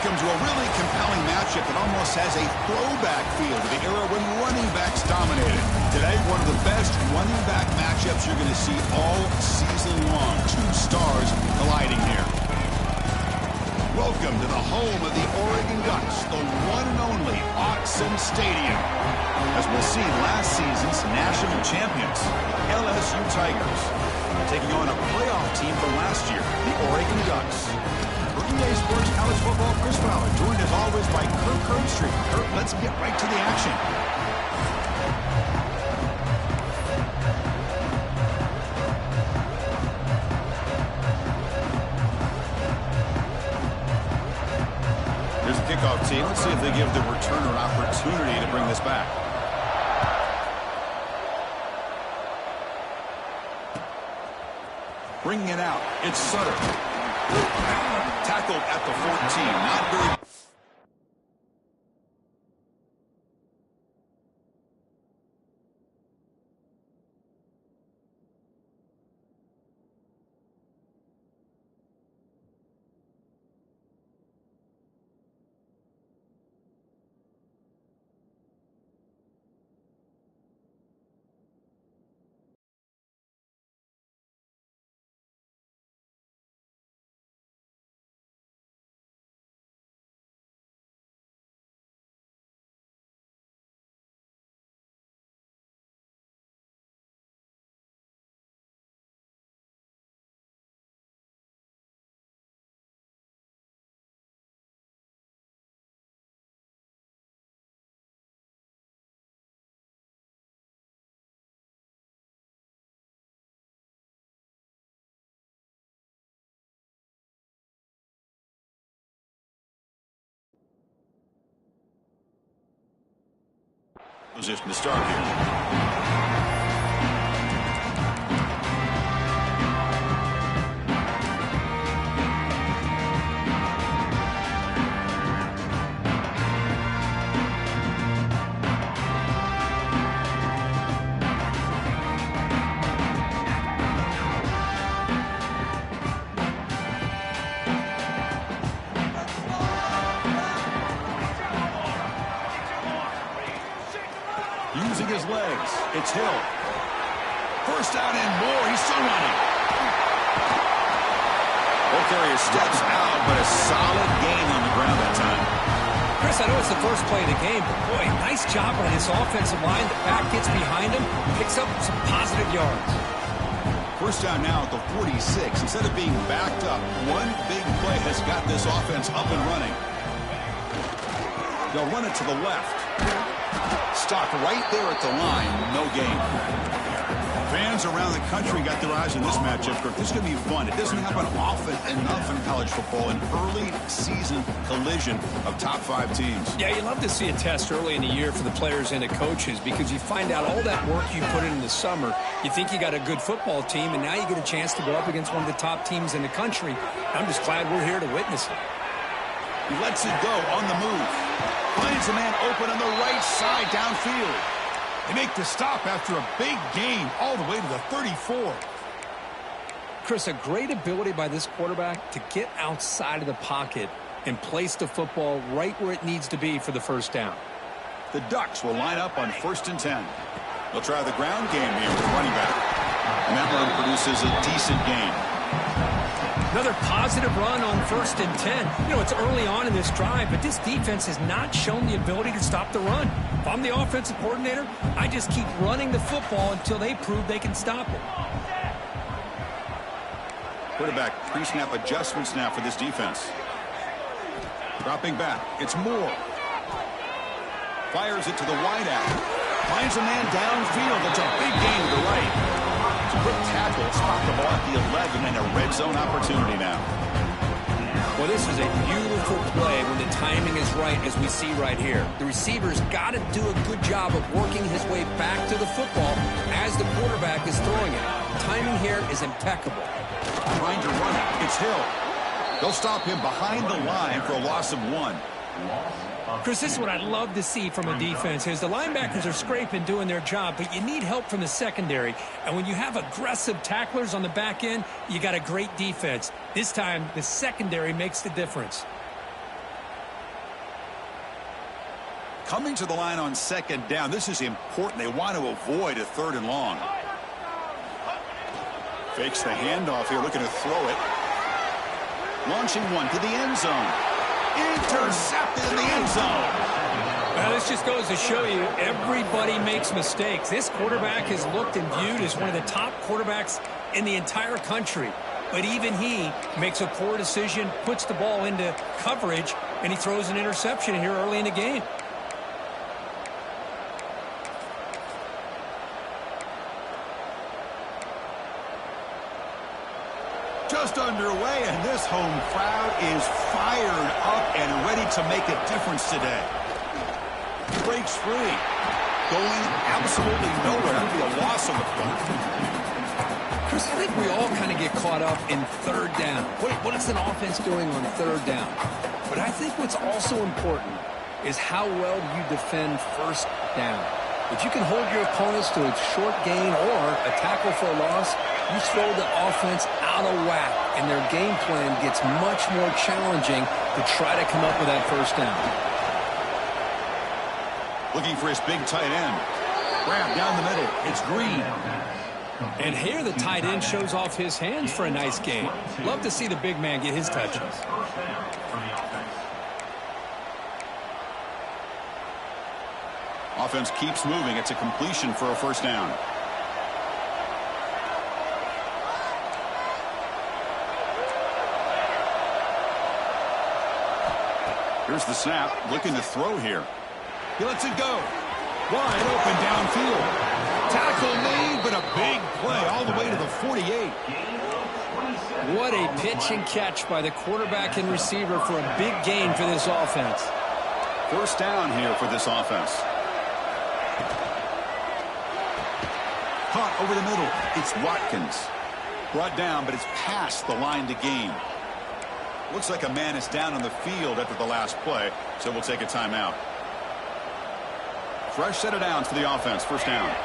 Welcome to a really compelling matchup that almost has a throwback feel to the era when running backs dominated. Today, one of the best running back matchups you're going to see all season long. Two stars colliding here. Welcome to the home of the Oregon Ducks, the one and only Autzen Stadium. As we'll see, last season's national champions, LSU Tigers, taking on a playoff team from last year, the Oregon Ducks. Day Sports College Football, Chris Fowler, joined as always by Kirk Herbstreit. Kirk, let's get right to the action. Here's the kickoff team. Let's see if they give the returner an opportunity to bring this back. Bringing it out, it's Sutter. Tackled at the 14. Not very... Position to start here. Using his legs, it's Hill. First down and more, he's still running. Ball carrier steps out, but a solid gain on the ground that time. Chris, I know it's the first play of the game, but boy, nice job by this offensive line. The back gets behind him, picks up some positive yards. First down now at the 46. Instead of being backed up, one big play has got this offense up and running. They'll run it to the left. Stopped right there at the line. No gain. Fans around the country got their eyes on this matchup. This is going to be fun. It doesn't happen often enough in college football. An early season collision of top 5 teams. Yeah, you love to see a test early in the year for the players and the coaches because you find out all that work you put in the summer. You think you got a good football team, and now you get a chance to go up against one of the top teams in the country. I'm just glad we're here to witness it. He lets it go on the move. Finds a man open on the right side downfield. They make the stop after a big gain all the way to the 34. Chris, a great ability by this quarterback to get outside of the pocket and place the football right where it needs to be for the first down. The Ducks will line up on 1st and 10. They'll try the ground game here with running back. And that run produces a decent gain. Another positive run on 1st and 10. You know, it's early on in this drive, but this defense has not shown the ability to stop the run. If I'm the offensive coordinator, I just keep running the football until they prove they can stop it. Quarterback pre-snap adjustments now for this defense. Dropping back. It's Moore. Fires it to the wideout. Finds a man downfield. That's a big gain to the right. Quick tackle, spot the ball at the 11, and a red zone opportunity now. Well, this is a beautiful play when the timing is right, as we see right here. The receiver's got to do a good job of working his way back to the football as the quarterback is throwing it. Timing here is impeccable. Trying to run it. It's Hill. They'll stop him behind the line for a loss of 1. Chris, this is what I'd love to see from a defense is the linebackers are scraping, doing their job, but you need help from the secondary. And when you have aggressive tacklers on the back end, you got a great defense. This time, the secondary makes the difference. Coming to the line on second down. This is important. They want to avoid a 3rd and long. Fakes the handoff here, looking to throw it. Launching one to the end zone. Intercepted in the end zone. Well, this just goes to show you everybody makes mistakes. This quarterback is looked and viewed as one of the top quarterbacks in the entire country. But even he makes a poor decision, puts the ball into coverage, and he throws an interception here early in the game. Just underway, and this home crowd is fired up and ready to make a difference today. Breaks free. Going absolutely nowhere. That'll be a loss on the front. Chris, I think we all kind of get caught up in 3rd down. What is an offense doing on 3rd down? But I think what's also important is how well you defend 1st down. If you can hold your opponents to a short gain or a tackle for a loss, you throw the offense out of whack, and their game plan gets much more challenging to try to come up with that 1st down. Looking for his big tight end. Grab down the middle. It's Green. And here the tight end shows off his hands for a nice game. Love to see the big man get his touches. Offense keeps moving. It's a completion for a 1st down. Here's the snap. Looking to throw here. He lets it go. Wide open downfield. Tackle made, but a big play all the way to the 48. What a pitch and catch by the quarterback and receiver for a big gain for this offense. 1st down here for this offense. Caught over the middle. It's Watkins. Brought down, but it's past the line to gain. Looks like a man is down on the field after the last play, so we'll take a timeout. Fresh set of downs for the offense. 1st down.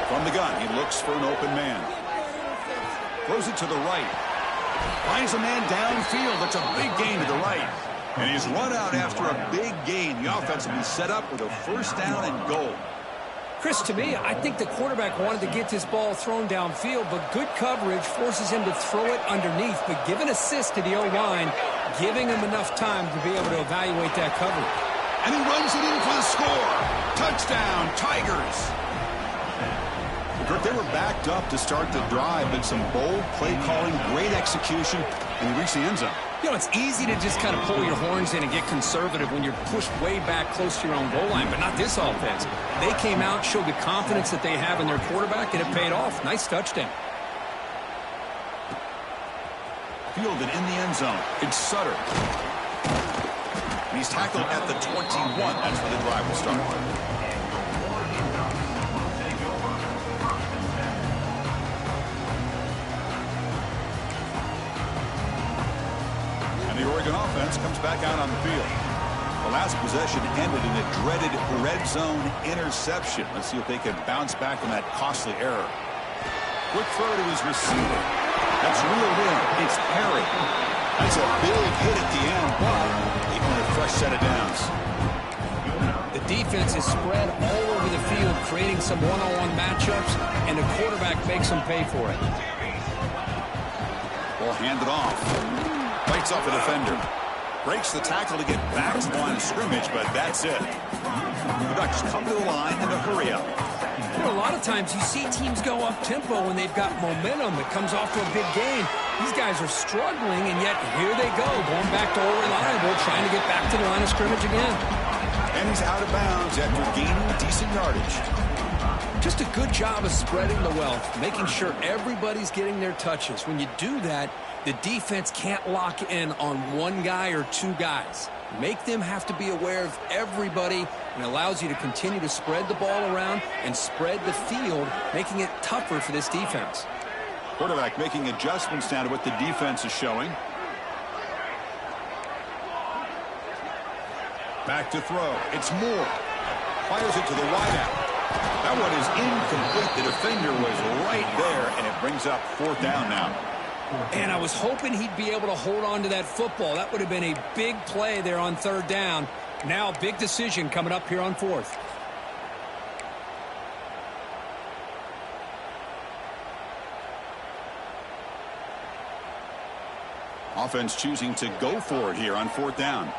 From the gun, he looks for an open man. Throws it to the right. Finds a man downfield. That's a big gain to the right. And he's run out after a big gain. The offense will be set up with a 1st down and goal. Chris, to me, I think the quarterback wanted to get this ball thrown downfield, but good coverage forces him to throw it underneath. But give an assist to the O-line, giving him enough time to be able to evaluate that coverage. And he runs it in for the score. Touchdown, Tigers. Kirk, they were backed up to start the drive, but some bold play calling, great execution, and they reached the end zone. You know, it's easy to just kind of pull your horns in and get conservative when you're pushed way back close to your own goal line, but not this offense. They came out, showed the confidence that they have in their quarterback, and it paid off. Nice touchdown. Fielded in the end zone. It's Sutter. And he's tackled at the 21. That's where the drive will start. The Oregon offense comes back out on the field. The last possession ended in a dreaded red zone interception. Let's see if they can bounce back from that costly error. Quick throw to his receiver. That's reeled in. It's Perry. That's a big hit at the end, but they earn a fresh set of downs. The defense is spread all over the field, creating some one-on-one matchups, and the quarterback makes them pay for it. Ball handed off. Fights off a defender. Breaks the tackle to get back to the line of scrimmage, but that's it. The Ducks come to the line in a hurry up. You know, a lot of times you see teams go up-tempo when they've got momentum that comes off to a big gain. These guys are struggling, and yet here they go, going back to old reliable, trying to get back to the line of scrimmage again. And he's out of bounds after gaining decent yardage. Just a good job of spreading the wealth, making sure everybody's getting their touches. When you do that, the defense can't lock in on one guy or two guys. Make them have to be aware of everybody, and allows you to continue to spread the ball around and spread the field, making it tougher for this defense. Quarterback making adjustments now to what the defense is showing. Back to throw. It's Moore. Fires it to the wideout. That one is incomplete. The defender was right there, and it brings up 4th down now. And I was hoping he'd be able to hold on to that football. That would have been a big play there on 3rd down. Now, big decision coming up here on 4th. Offense choosing to go for it here on 4th down.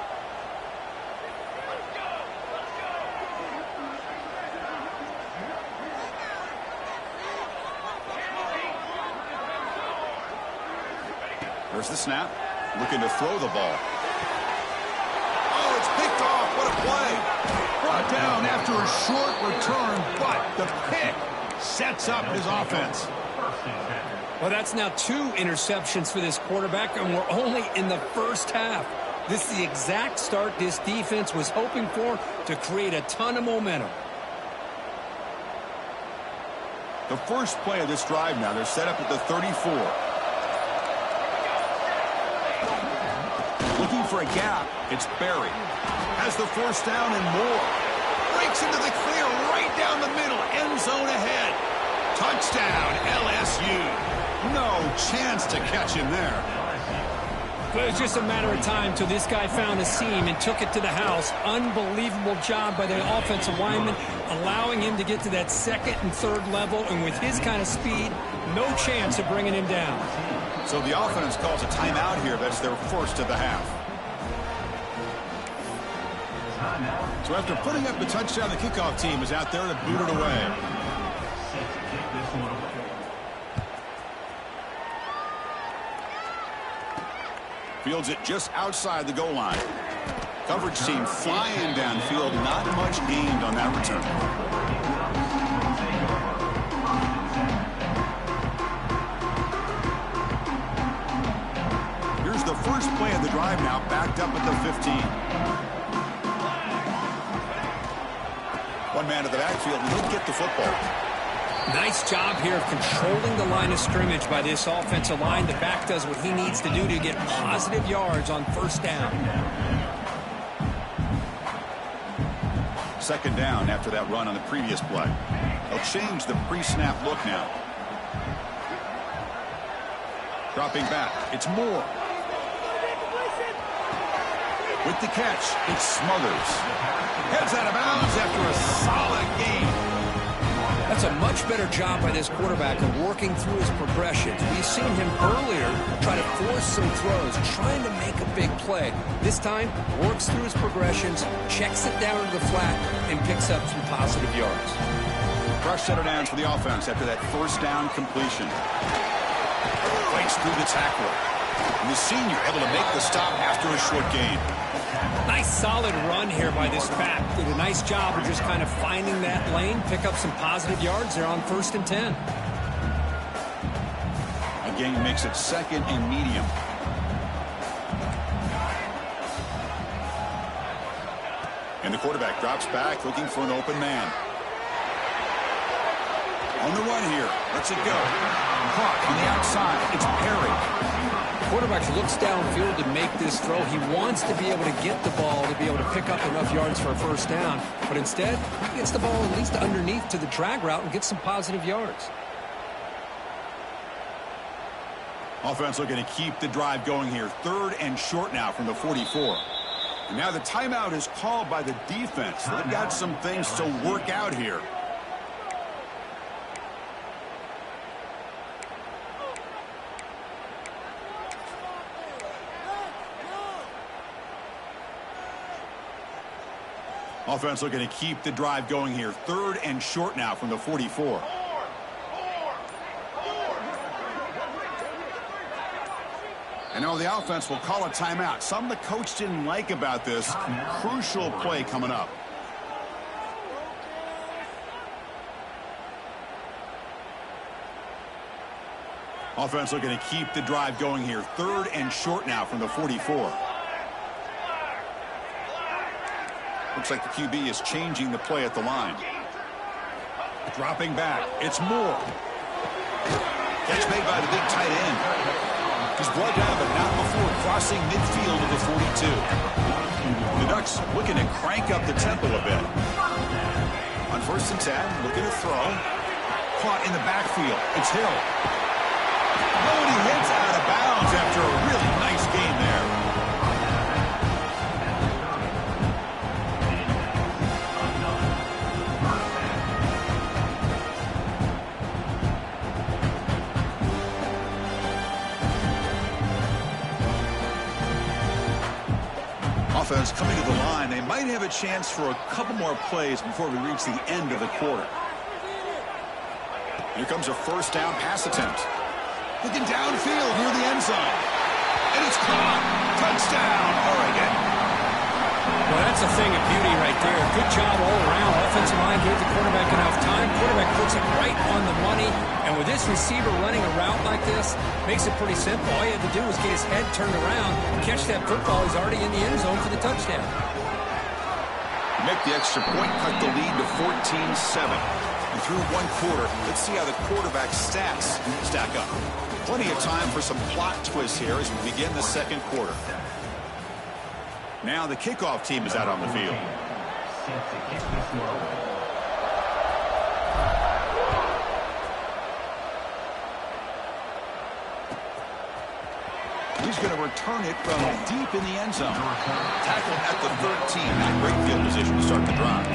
There's the snap. Looking to throw the ball. Oh, it's picked off. What a play. Brought down after a short return, but the pick sets up his offense. Well, that's now 2 interceptions for this quarterback, and we're only in the first half. This is the exact start this defense was hoping for to create a ton of momentum. The first play of this drive now, they're set up at the 34. Looking for a gap. It's Berry. Has the 1st down and more. Breaks into the clear right down the middle. End zone ahead. Touchdown, LSU. No chance to catch him there. But it was just a matter of time till this guy found a seam and took it to the house. Unbelievable job by the offensive lineman, allowing him to get to that 2nd and 3rd level. And with his kind of speed, no chance of bringing him down. So the offense calls a timeout here. That's their 1st of the half. So after putting up the touchdown, the kickoff team is out there to boot it away. Fields it just outside the goal line. Coverage team flying downfield. Not much gained on that return. Here's the first play of the drive now, backed up at the 15. One man to the backfield, and he'll get the football. Nice job here of controlling the line of scrimmage by this offensive line. The back does what he needs to do to get positive yards on 1st down. 2nd down after that run on the previous play. They'll change the pre-snap look now. Dropping back. It's Moore. With the catch, it's Smothers. Heads out of bounds after a solid gain. That's a much better job by this quarterback of working through his progressions. We've seen him earlier try to force some throws, trying to make a big play. This time, works through his progressions, checks it down to the flat, and picks up some positive yards. Fresh set of downs for the offense after that 1st down completion. Breaks through the tackle. And the senior able to make the stop after a short gain. Nice solid run here by this back. Did a nice job of just kind of finding that lane, pick up some positive yards there on 1st and 10. A gain makes it 2nd and medium. And the quarterback drops back looking for an open man. On the run here. Lets it go. Caught on the outside. It's Perry. Quarterback looks downfield to make this throw. He wants to be able to get the ball to be able to pick up enough yards for a 1st down. But instead, he gets the ball at least underneath to the drag route and gets some positive yards. Offense looking to keep the drive going here. 3rd and short now from the 44. And now the timeout is called by the defense. They've got some things to work out here. Offense looking to keep the drive going here. 3rd and short now from the 44. And now the offense will call a timeout. Something the coach didn't like about this. Crucial play coming up. Offense looking to keep the drive going here. 3rd and short now from the 44. Looks like the QB is changing the play at the line. Dropping back. It's Moore. Catch made by the big tight end. He's brought down, but not before crossing midfield of the 42. The Ducks looking to crank up the tempo a bit. On 1st and 10, looking to throw. Caught in the backfield. It's Hill. Oh, and he hits out of bounds after a really nice game there. Offense coming to the line. They might have a chance for a couple more plays before we reach the end of the quarter. Here comes a 1st down pass attempt. Looking downfield near the end zone. And it's caught. Touchdown, Oregon. Well, that's a thing of beauty right there. Good job all around. Offensive line gave the quarterback enough time. Quarterback puts it right on the money. And with this receiver running a route like this, makes it pretty simple. All you have to do is get his head turned around, catch that football. He's already in the end zone for the touchdown. Make the extra point, cut the lead to 14-7. And through one quarter, let's see how the quarterback's stats stack up. Plenty of time for some plot twists here as we begin the second quarter. Now the kickoff team is out on the field. He's going to return it from deep in the end zone. Tackled at the 13. Not great field position to start the drive.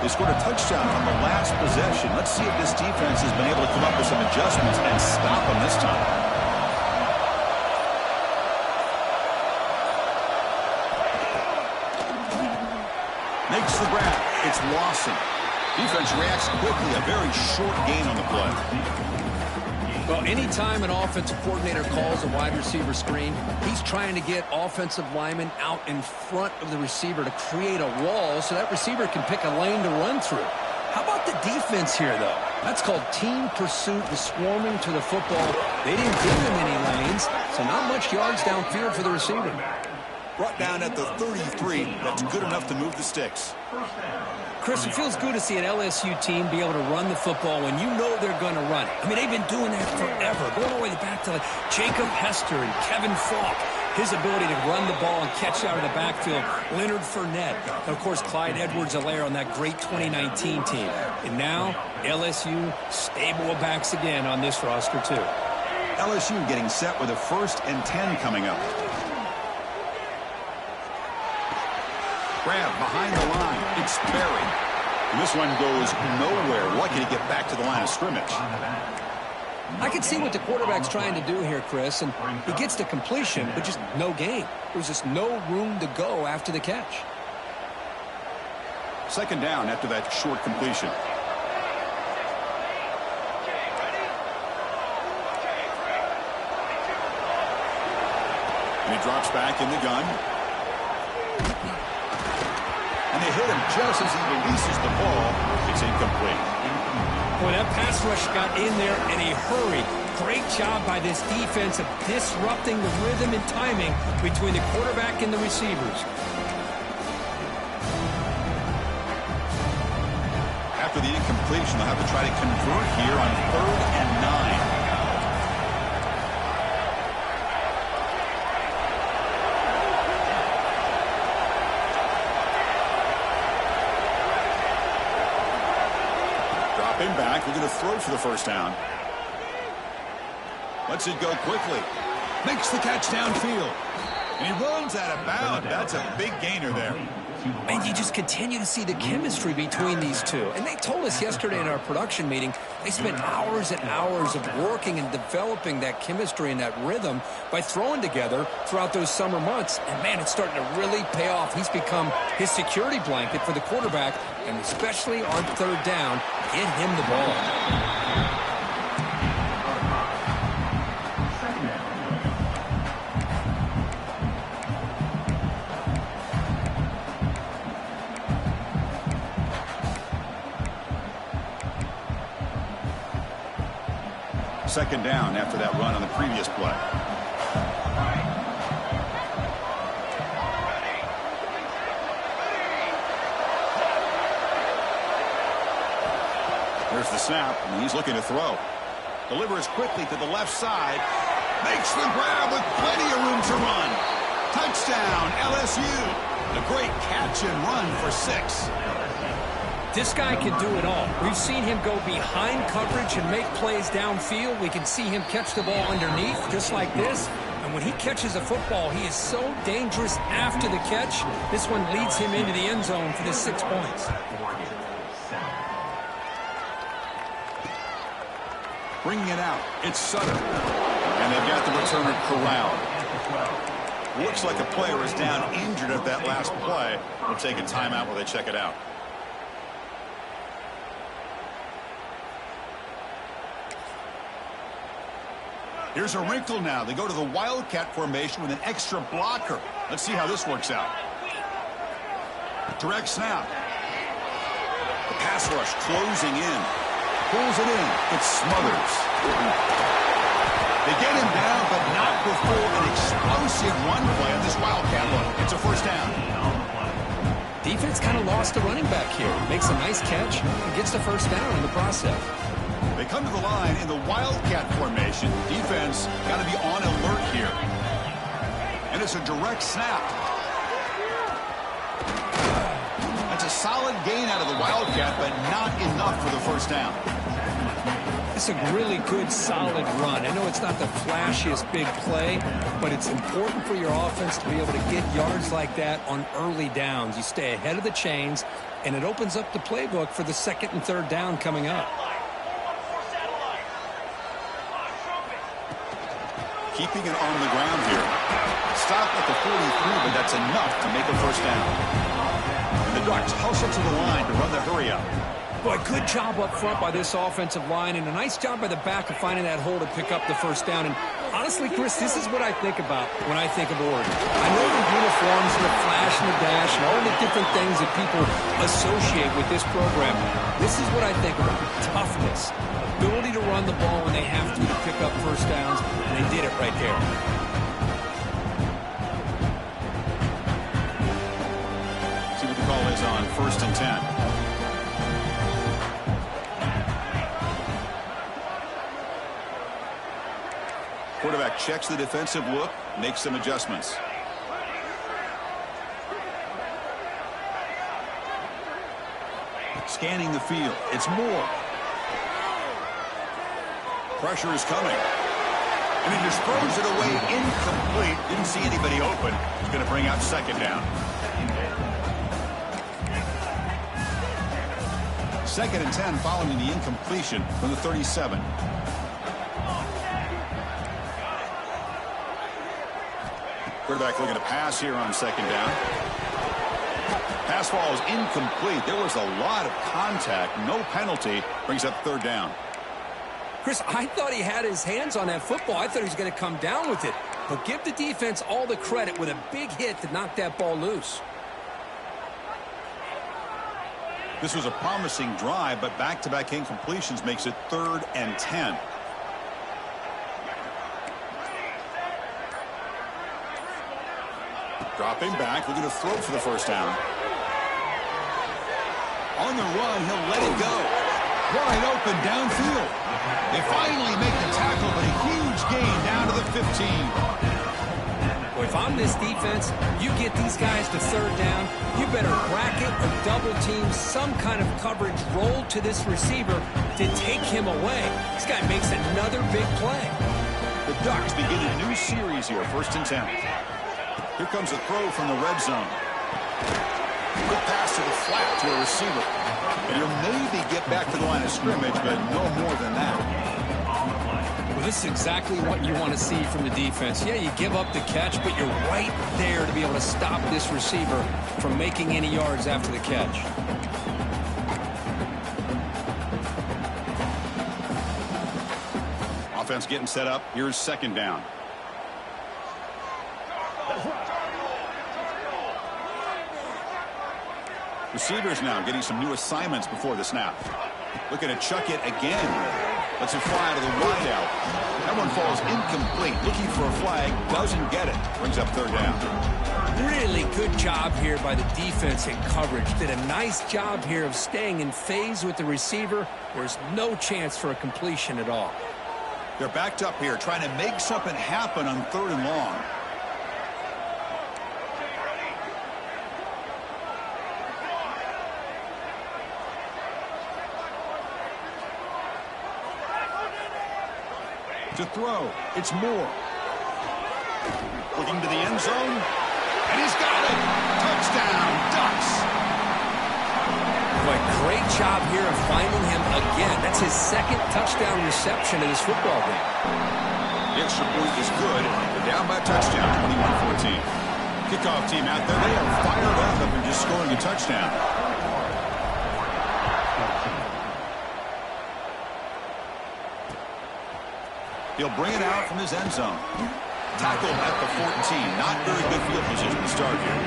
They scored a touchdown on the last possession. Let's see if this defense has been able to come up with some adjustments and stop them this time. Makes the grab. It's Lawson. Defense reacts quickly. A very short gain on the play. Well, anytime an offensive coordinator calls a wide receiver screen, he's trying to get offensive linemen out in front of the receiver to create a wall so that receiver can pick a lane to run through. How about the defense here, though? That's called team pursuit and swarming to the football. They didn't give him any lanes, so not much yards downfield for the receiver. Brought down at the 33. That's good enough to move the sticks. Chris, it feels good to see an LSU team be able to run the football when you know they're going to run it. I mean, they've been doing that forever, going all the way back to like Jacob Hester and Kevin Falk. His ability to run the ball and catch out of the backfield. Leonard Fournette. And, of course, Clyde Edwards-Helaire on that great 2019 team. And now, LSU stable of backs again on this roster, too. LSU getting set with a 1st and 10 coming up. Grab behind the line. It's Berry. And this one goes nowhere. Lucky to get back to the line of scrimmage. I can see what the quarterback's trying to do here, Chris, and he gets the completion, but just no gain. There's just no room to go after the catch. 2nd down after that short completion. And he drops back in the gun. And they hit him just as he releases the ball. It's incomplete. Boy, that pass rush got in there in a hurry. Great job by this defense of disrupting the rhythm and timing between the quarterback and the receivers. After the incompletion, they'll have to try to convert here on 3rd and 9. Him back. We're going to throw for the 1st down. Lets it go quickly. Makes the catch downfield. And he runs out of bounds. That's a big gainer there. And you just continue to see the chemistry between these two. And they told us yesterday in our production meeting, they spent hours and hours of working and developing that chemistry and that rhythm by throwing together throughout those summer months. And, man, it's starting to really pay off. He's become his security blanket for the quarterback, and especially on 3rd down, get him the ball. Second down after that run on the previous play. There's the snap, and he's looking to throw. Delivers quickly to the left side. Makes the grab with plenty of room to run. Touchdown, LSU. A great catch and run for 6. This guy can do it all. We've seen him go behind coverage and make plays downfield. We can see him catch the ball underneath, just like this. And when he catches a football, he is so dangerous after the catch. This one leads him into the end zone for the 6 points. Bringing it out, it's Sutter. And they've got the returner corralled. Looks like a player is down injured at that last play. They'll take a timeout while they check it out. Here's a wrinkle now. They go to the Wildcat formation with an extra blocker. Let's see how this works out. Direct snap. The pass rush closing in. Pulls it in. It smothers. They get him down, but not before an explosive run play on this Wildcat look. It's a first down. Defense kind of lost a running back here. Makes a nice catch and gets the first down in the process. They come to the line in the Wildcat formation. Defense got to be on alert here. And it's a direct snap. That's a solid gain out of the Wildcat, but not enough for the first down. It's a really good, solid run. I know it's not the flashiest big play, but it's important for your offense to be able to get yards like that on early downs. You stay ahead of the chains, and it opens up the playbook for the second and third down coming up. Keeping it on the ground here. Stop at the 43, but that's enough to make a first down. And the Ducks hustle to the line to run the hurry up. Boy, good job up front by this offensive line, and a nice job by the back of finding that hole to pick up the first down. And honestly, Chris, this is what I think about when I think of Oregon. I know the uniforms and the flash and the dash and all the different things that people associate with this program. This is what I think about. Toughness. Ability to run the ball when they have to pick up first downs, and they did it right there. See what the call is on 1st and 10. Quarterback checks the defensive look, makes some adjustments. Scanning the field. It's Moore. Pressure is coming. And he just throws it away incomplete. Didn't see anybody open. He's going to bring out second down. 2nd and 10 following the incompletion from the 37. Quarterback looking to pass here on second down. Pass ball is incomplete. There was a lot of contact. No penalty. Brings up third down. Chris, I thought he had his hands on that football. I thought he was going to come down with it. But give the defense all the credit with a big hit to knock that ball loose. This was a promising drive, but back-to-back incompletions makes it 3rd and 10. Dropping back, looking to throw for the first down. On the run, he'll let it go. Wide open downfield. They finally make the tackle, but a huge gain down to the 15. Well, if I'm this defense, you get these guys to third down, you better bracket or double team some kind of coverage roll to this receiver to take him away. This guy makes another big play. The Ducks begin a new series here, 1st and 10. Here comes a throw from the red zone. Quick pass to the flat to a receiver. And he'll maybe get back to the line of scrimmage, but no more than that. Well, this is exactly what you want to see from the defense. Yeah, you give up the catch, but you're right there to be able to stop this receiver from making any yards after the catch. Offense getting set up. Here's second down. Receivers now getting some new assignments before the snap. Looking to chuck it again. Lets it fly to the wideout. That one falls incomplete. Looking for a flag. Doesn't get it. Brings up third down. Really good job here by the defense in coverage. Did a nice job here of staying in phase with the receiver. There's no chance for a completion at all. They're backed up here trying to make something happen on 3rd and long. To throw, it's Moore. Looking to the end zone, and he's got it. Touchdown, Ducks. But great job here of finding him again. That's his 2nd touchdown reception of this football game. The extra point is good. They're down by a touchdown, 21-14. Kickoff team out there, they are fired up after just scoring a touchdown. He'll bring it out from his end zone. Tackled at the 14. Not very good field position to start here.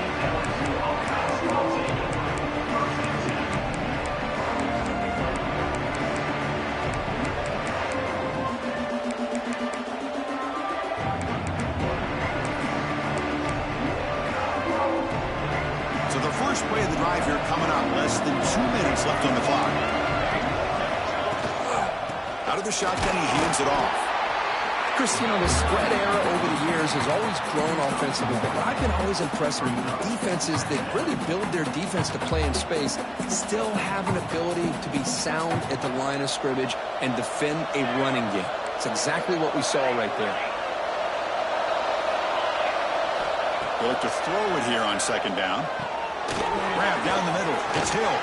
So the first play of the drive here coming up. Less than 2 minutes left on the clock. Out of the shotgun, he hands it off. Chris, you know, the spread era over the years has always grown offensively, but I've been always impressed with defenses that really build their defense to play in space, still have an ability to be sound at the line of scrimmage and defend a running game. It's exactly what we saw right there. They look to throw it here on 2nd down. Grab down the middle. It's Hill.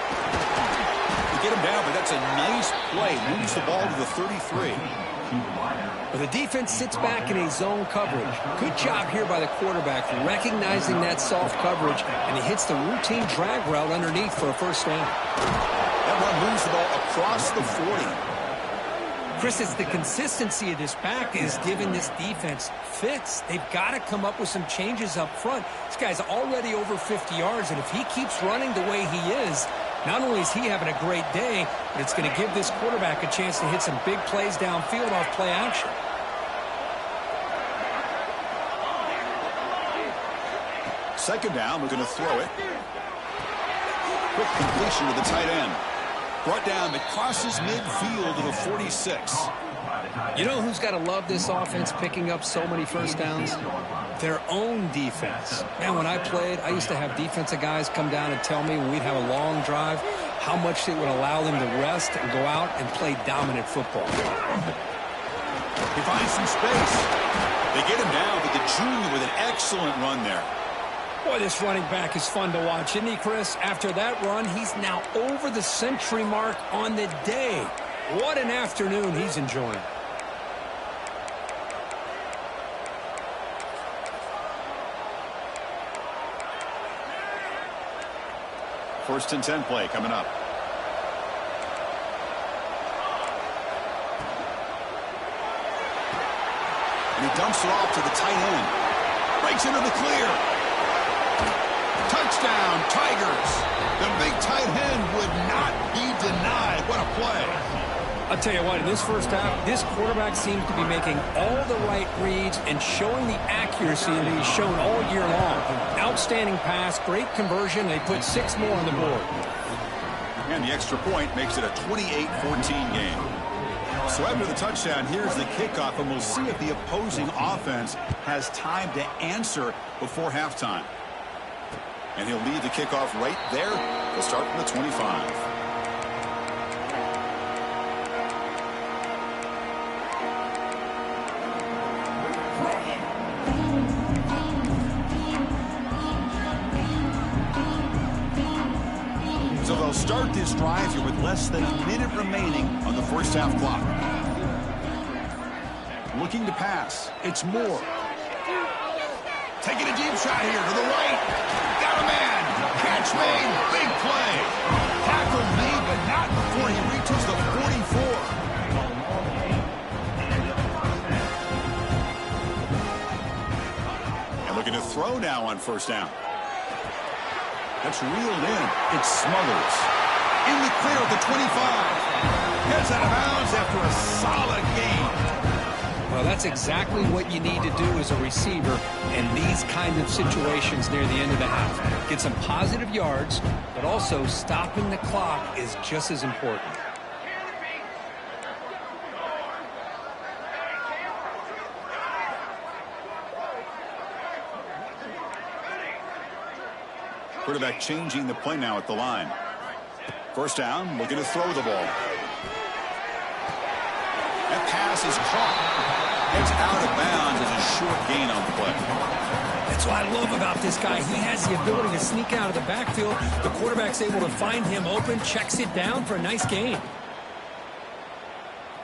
They get him down, but that's a nice play. Moves the ball to the 33. Well, the defense sits back in a zone coverage. Good job here by the quarterback, recognizing that soft coverage, and he hits the routine drag route underneath for a first down. That one moves the ball across the 40. Chris, it's the consistency of this back is giving this defense fits. They've got to come up with some changes up front. This guy's already over 50 yards, and if he keeps running the way he is, not only is he having a great day, but it's going to give this quarterback a chance to hit some big plays downfield off play action. Second down, we're going to throw it. Quick completion to the tight end. Brought down, it crosses midfield to the 46. You know who's got to love this offense picking up so many first downs? Their own defense. Man, when I played, I used to have defensive guys come down and tell me when we'd have a long drive how much it would allow them to rest and go out and play dominant football. He finds some space. They get him down, but the junior with an excellent run there. Boy, this running back is fun to watch, isn't he, Chris? After that run, he's now over the century mark on the day. What an afternoon he's enjoying. First and 10 play coming up. And he dumps it off to the tight end. Breaks into the clear. Touchdown, Tigers. The big tight end would not be denied. What a play. I'll tell you what, in this first half, this quarterback seems to be making all the right reads and showing the accuracy that he's shown all year long. Outstanding pass, great conversion. They put 6 more on the board. And the extra point makes it a 28-14 game. So after the touchdown, here's the kickoff, and we'll see if the opposing offense has time to answer before halftime. And he'll lead the kickoff right there. They'll start from the 25. So they'll start this drive here with less than a minute remaining on the first half clock. Looking to pass. It's Moore. Taking a deep shot here to the right. Got a man. Catch made. Big play. Tackle made, but not before he reaches the 44. And looking to throw now on first down. That's reeled in. It's Smothers. In the clear at the 25. Heads out of bounds after a solid gain. Well, that's exactly what you need to do as a receiver in these kind of situations near the end of the half. Get some positive yards, but also stopping the clock is just as important. Quarterback changing the play now at the line. First down, looking to throw the ball. That pass is caught. It's out of bounds as a short gain on the play. That's what I love about this guy. He has the ability to sneak out of the backfield. The quarterback's able to find him open, checks it down for a nice gain.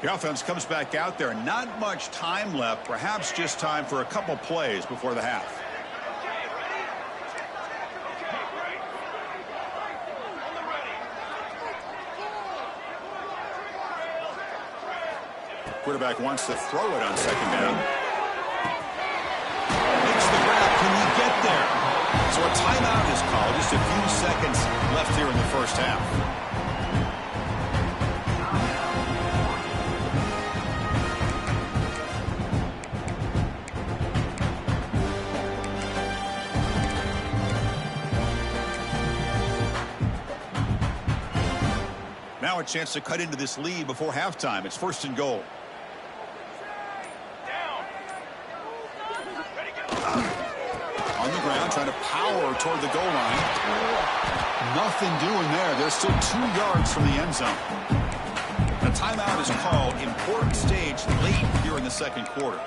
The offense comes back out there. Not much time left. Perhaps just time for a couple plays before the half. Quarterback wants to throw it on second down. Makes the grab. Can he get there? So a timeout is called. Just a few seconds left here in the first half. Now a chance to cut into this lead before halftime. It's first and goal. On the ground, trying to power toward the goal line. Nothing doing there. They're still 2 yards from the end zone. A timeout is called. Important stage late here in the second quarter.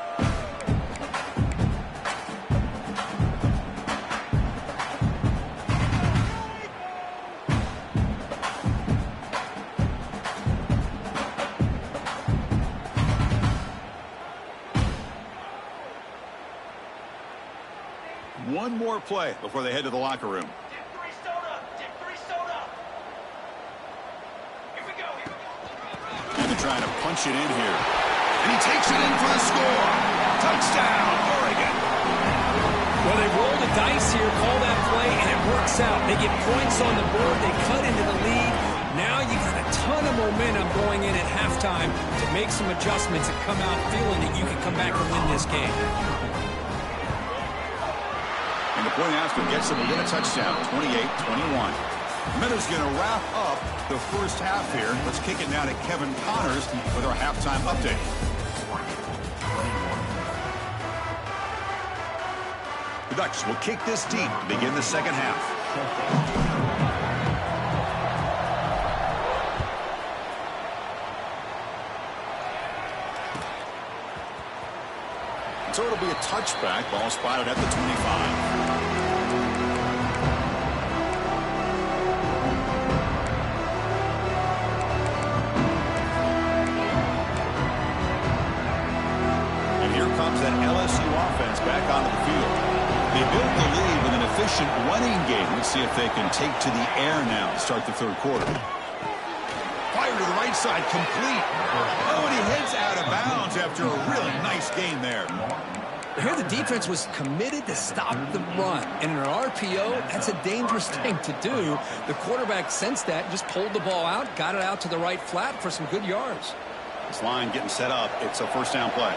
One more play before they head to the locker room. And they're trying to punch it in here. And he takes it in for the score. Touchdown, Oregon. Well, they roll the dice here, call that play, and it works out. They get points on the board. They cut into the lead. Now you got a ton of momentum going in at halftime to make some adjustments and come out feeling that you can come back and win this game. And the point after gets them within a touchdown, 28-21. Meadows going to wrap up the first half here. Let's kick it now to Kevin Connors with our halftime update. The Ducks will kick this deep to begin the second half. So it'll be a touchback. Ball spotted at the 25. And here comes that LSU offense back onto the field. They built the lead with an efficient running game. Let's see if they can take to the air now to start the third quarter. Fire to the right side, complete. Oh, and he heads out of bounds after a really nice game there. Here the defense was committed to stop the run. And in an RPO, that's a dangerous thing to do. The quarterback sensed that and just pulled the ball out, got it out to the right flat for some good yards. This line getting set up. It's a first down play.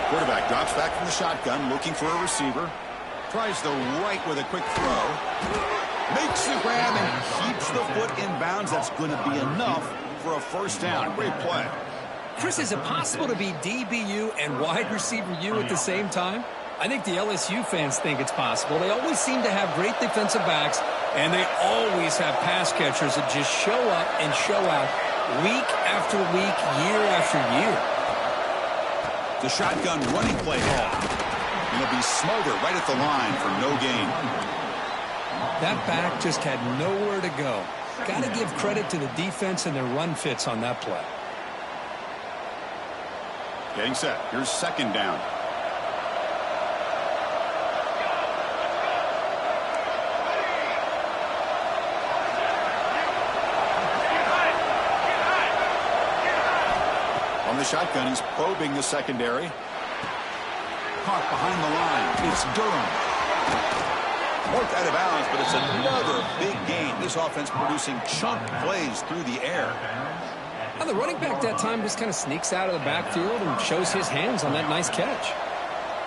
Quarterback drops back from the shotgun, looking for a receiver. Tries the right with a quick throw. Makes the grab and keeps the foot in bounds. That's going to be enough for a first down. Great play. Chris, is it possible to be DBU and wide receiver U at the same time? I think the LSU fans think it's possible. They always seem to have great defensive backs, and they always have pass catchers that just show up and show out week after week, year after year. The shotgun running play ball. And it'll be smothered right at the line for no gain. That back just had nowhere to go. Got to give credit to the defense and their run fits on that play. Getting set. Here's second down. On the shotgun, he's probing the secondary. Caught behind the line. It's Durham. Worked out of bounds, but it's another big gain. This offense producing chunk plays through the air. Now, the running back that time just kind of sneaks out of the backfield and shows his hands on that nice catch.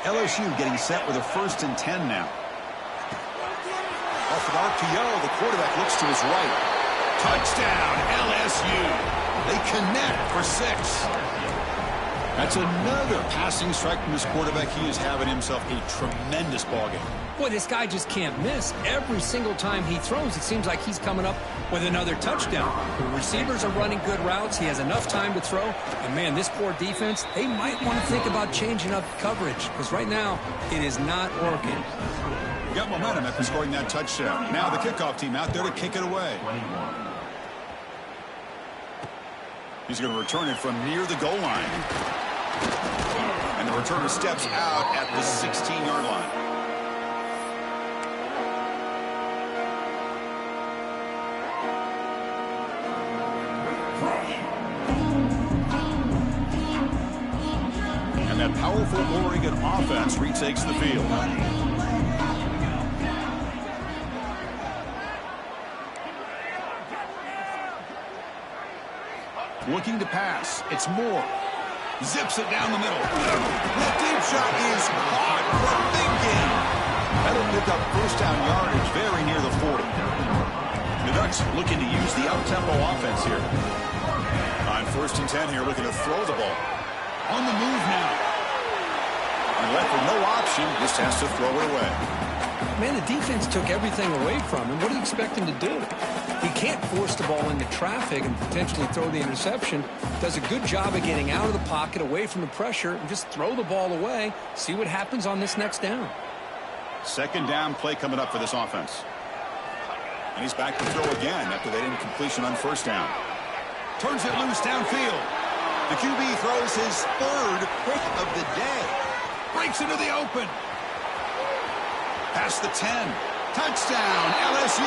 LSU getting set with a 1st and 10 now. Off an RPO, the quarterback looks to his right. Touchdown, LSU. They connect for 6. That's another passing strike from this quarterback. He is having himself a tremendous ballgame. Boy, this guy just can't miss. Every single time he throws, it seems like he's coming up with another touchdown. The receivers are running good routes. He has enough time to throw. And, man, this poor defense, they might want to think about changing up coverage because right now it is not working. Got momentum after scoring that touchdown. Now the kickoff team out there to kick it away. He's going to return it from near the goal line. And the returner steps out at the 16-yard line. And that powerful Oregon offense retakes the field. Looking to pass. It's Moore. Zips it down the middle. The deep shot is caught for a big gain. That'll pick up 1st down yardage very near the 40. The Ducks looking to use the up-tempo offense here. On 1st and 10 here, looking to throw the ball. On the move now. And left with no option, just has to throw it away. Man, the defense took everything away from him. What do you expect him to do? He can't force the ball into traffic and potentially throw the interception. Does a good job of getting out of the pocket, away from the pressure, and just throw the ball away. See what happens on this next down. 2nd down play coming up for this offense. And he's back to throw again after that incompletion on 1st down. Turns it loose downfield. The QB throws his 3rd pick of the day. Breaks into the open. Past the 10. Touchdown, LSU.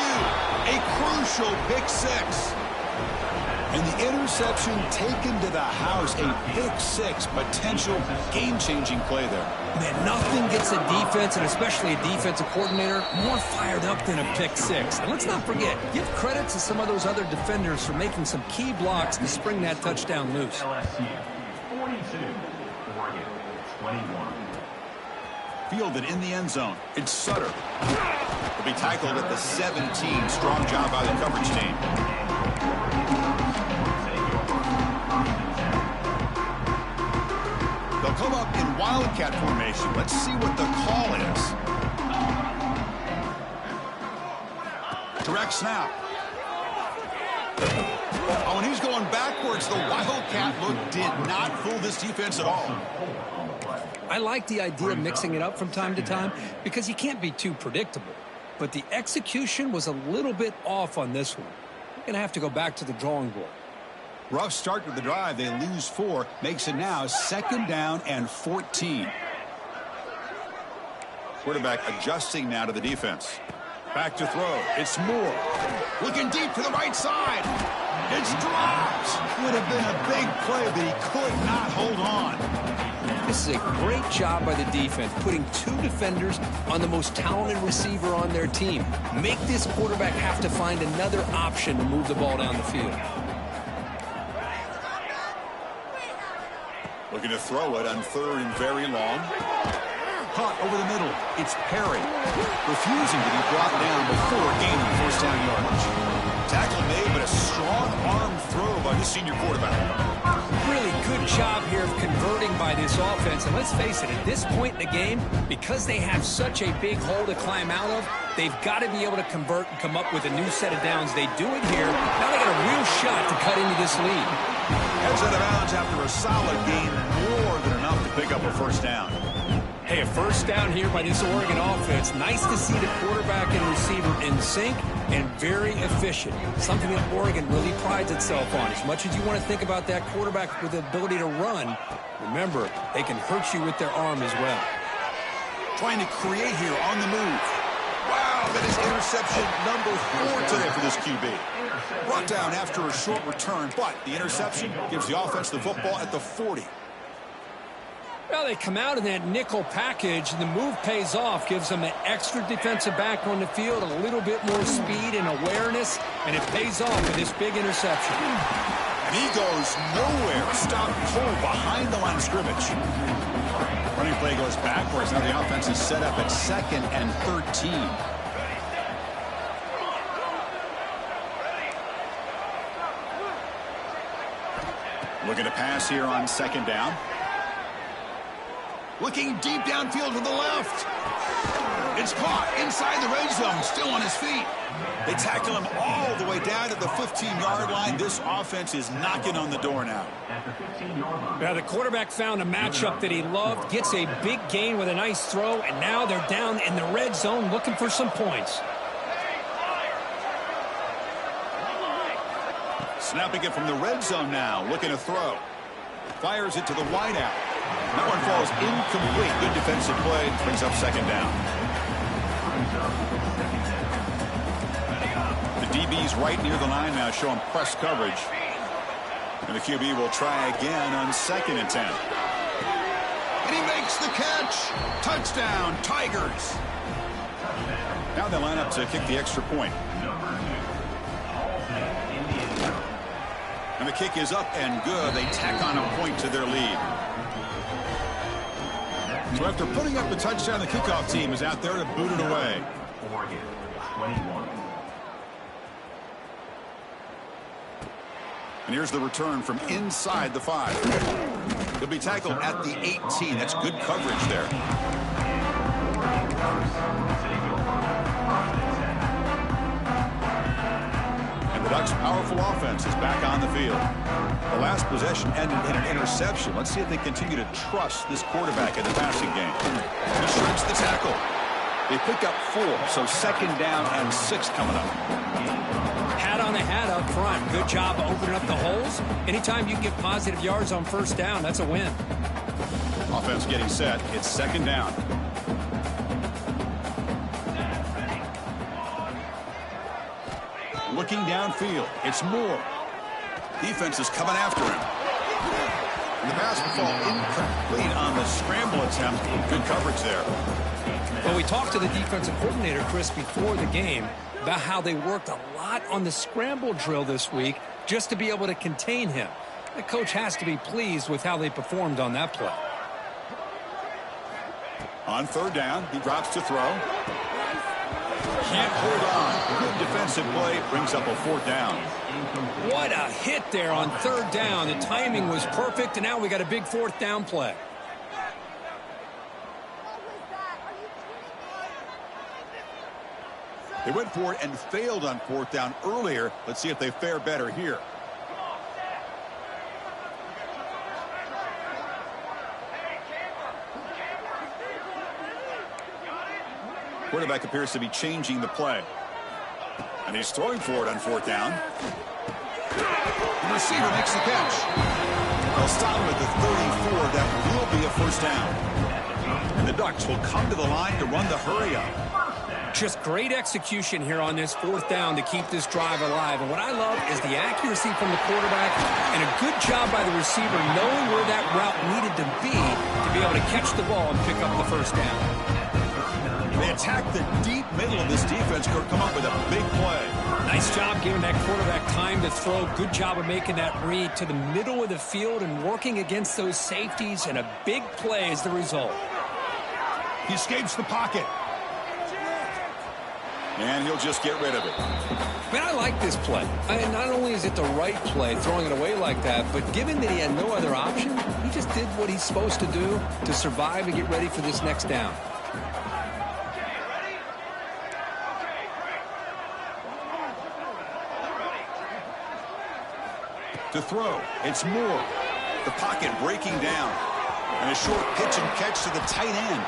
A crucial pick 6. And the interception taken to the house. A pick 6. Potential game-changing play there. Man, nothing gets a defense, and especially a defensive coordinator, more fired up than a pick 6. And let's not forget, give credit to some of those other defenders for making some key blocks to spring that touchdown loose. LSU 42, Oregon 21. Fielded in the end zone. It's Sutter. Will be tackled at the 17. Strong job by the coverage team. They'll come up in Wildcat formation. Let's see what the call is. Direct snap. Oh, and he's going backwards. The Wildcat look did not fool this defense at all. I like the idea of mixing it up from time to time because you can't be too predictable. But the execution was a little bit off on this one. You're going to have to go back to the drawing board. Rough start to the drive. They lose 4. Makes it now 2nd down and 14. Quarterback adjusting now to the defense. Back to throw. It's Moore. Looking deep to the right side. It's dropped. Would have been a big play, but he could not hold on. This is a great job by the defense, putting 2 defenders on the most talented receiver on their team. Make this quarterback have to find another option to move the ball down the field. Looking to throw it on 3rd and very long. Caught over the middle. It's Perry. Refusing to be brought down before gaining 1st down yardage. Tackle made, but a strong arm throw by the senior quarterback. Really good job here of converting by this offense. And let's face it, at this point in the game, because they have such a big hole to climb out of, they've got to be able to convert and come up with a new set of downs. They do it here. Now they got a real shot to cut into this lead. Heads out of bounds after a solid gain, more than enough to pick up a 1st down. Hey, a 1st down here by this Oregon offense. Nice to see the quarterback and receiver in sync and very efficient. Something that Oregon really prides itself on. As much as you want to think about that quarterback with the ability to run, remember, they can hurt you with their arm as well. Trying to create here on the move. Wow, that is interception number 4 today for this QB. Brought down after a short return, but the interception gives the offense the football at the 40. Well, they come out in that nickel package, and the move pays off, gives them an extra defensive back on the field, a little bit more speed and awareness, and it pays off with this big interception. And he goes nowhere. Stopped cold behind the line of scrimmage. Running play goes backwards. Now the offense is set up at 2nd and 13. Looking to pass here on 2nd down. Looking deep downfield to the left. It's caught inside the red zone, still on his feet. They tackle him all the way down to the 15-yard line. This offense is knocking on the door now. Yeah, the quarterback found a matchup that he loved, gets a big gain with a nice throw, and now they're down in the red zone looking for some points. Snapping it from the red zone now, looking to throw. Fires it to the wideout. That one falls incomplete. Good defensive play. Brings up 2nd down. The DB's right near the line now, showing press coverage. And the QB will try again on 2nd and 10. And he makes the catch. Touchdown, Tigers. Now they line up to kick the extra point. And the kick is up and good. They tack on a point to their lead. So after putting up the touchdown, the kickoff team is out there to boot it away. Oregon, 21. And here's the return from inside the 5. He'll be tackled at the 18. That's good coverage there. And the Ducks' powerful offense is back on the field. The last possession ended in an interception. Let's see if they continue to trust this quarterback in the passing game. He shreds the tackle. They pick up 4, so 2nd down and 6 coming up. Hat on a hat up front. Good job of opening up the holes. Anytime you can get positive yards on 1st down, that's a win. Offense getting set. It's 2nd down. Looking downfield. It's Moore. Defense is coming after him. And the pass will fall incomplete on the scramble attempt. Good coverage there. Well, we talked to the defensive coordinator, Chris, before the game about how they worked a lot on the scramble drill this week just to be able to contain him. The coach has to be pleased with how they performed on that play. On 3rd down, he drops to throw. Can't hold on. Good defensive play brings up a 4th down. What a hit there on 3rd down. The timing was perfect, and now we got a big 4th down play. They went for it and failed on 4th down earlier. Let's see if they fare better here. Quarterback appears to be changing the play. And he's throwing for it on 4th down. The receiver makes the catch. They'll stop him at the 34. That will be a 1st down. And the Ducks will come to the line to run the hurry up. Just great execution here on this 4th down to keep this drive alive. And what I love is the accuracy from the quarterback and a good job by the receiver knowing where that route needed to be able to catch the ball and pick up the 1st down. They attack the deep middle of this defense, come up with a big play. Nice job giving that quarterback time to throw. Good job of making that read to the middle of the field and working against those safeties, and a big play is the result. He escapes the pocket. And he'll just get rid of it. Man, I like this play. Not only is it the right play, throwing it away like that, but given that he had no other option, he just did what he's supposed to do to survive and get ready for this next down. To throw, it's Moore. The pocket breaking down. And a short pitch and catch to the tight end.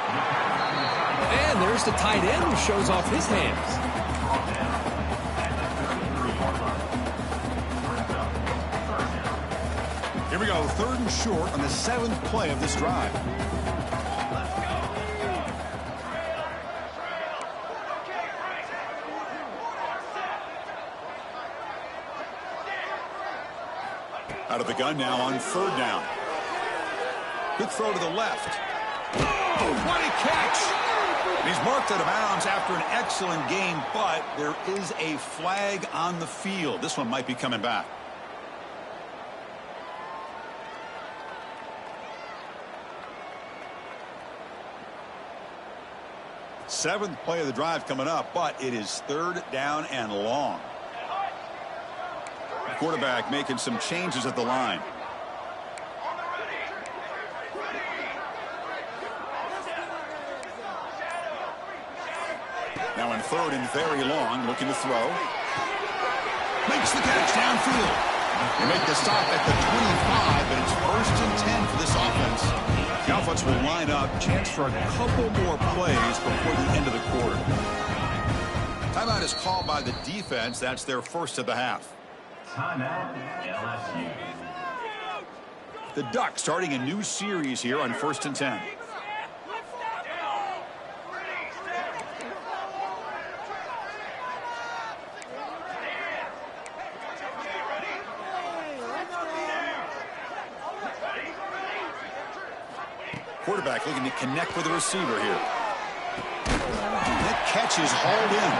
And there's the tight end who shows off his hands. Here we go, 3rd and short on the 7th play of this drive. Out of the gun now on 3rd down. Good throw to the left. Oh, what a catch! And he's marked out of bounds after an excellent game, but there is a flag on the field. This one might be coming back. Seventh play of the drive coming up, but it is 3rd down and long. The quarterback making some changes at the line. Now in 3rd and very long, looking to throw. Makes the catch downfield. They make the stop at the 25, but it's 1st and 10 for this offense. The offense will line up. Chance for a couple more plays before the end of the quarter. Timeout is called by the defense. That's their first of the half. Timeout, LSU. The Ducks starting a new series here on 1st and 10. Quarterback looking to connect with the receiver here. That catch is hauled in.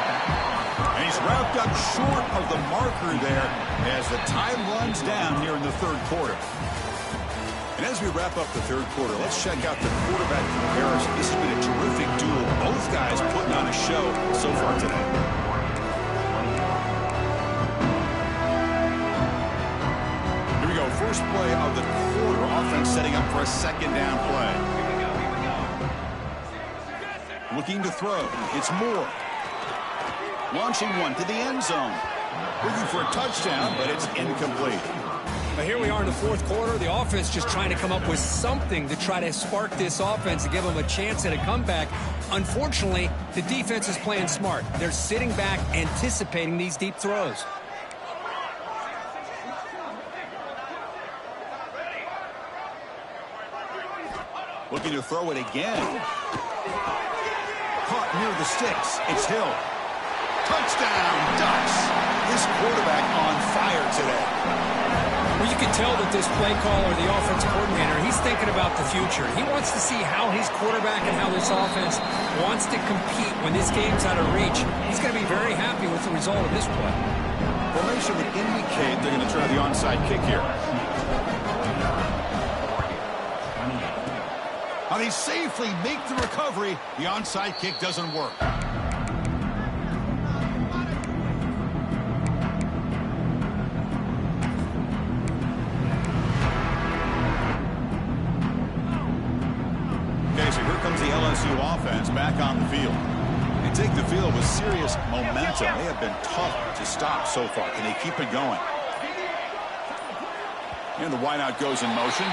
And he's wrapped up short of the marker there as the time runs down here in the 3rd quarter. And as we wrap up the 3rd quarter, let's check out the quarterback comparison. This has been a terrific duel. Both guys putting on a show so far today. Here we go. First play of the quarter. Offense setting up for a 2nd down play. Looking to throw. It's Moore. Launching one to the end zone. Looking for a touchdown, but it's incomplete. But here we are in the 4th quarter. The offense just trying to come up with something to try to spark this offense to give them a chance at a comeback. Unfortunately, the defense is playing smart. They're sitting back, anticipating these deep throws. Looking to throw it again. Caught near the sticks. It's Hill. Touchdown, Ducks. This quarterback on fire today. Well, you can tell that this play caller, the offense coordinator, he's thinking about the future. He wants to see how his quarterback and how this offense wants to compete when this game's out of reach. He's going to be very happy with the result of this play. Formation would indicate they're going to try the onside kick here. How they safely make the recovery. The onside kick doesn't work. Okay, so here comes the LSU offense back on the field. They take the field with serious momentum. They have been tough to stop so far. Can they keep it going? And the wideout goes in motion.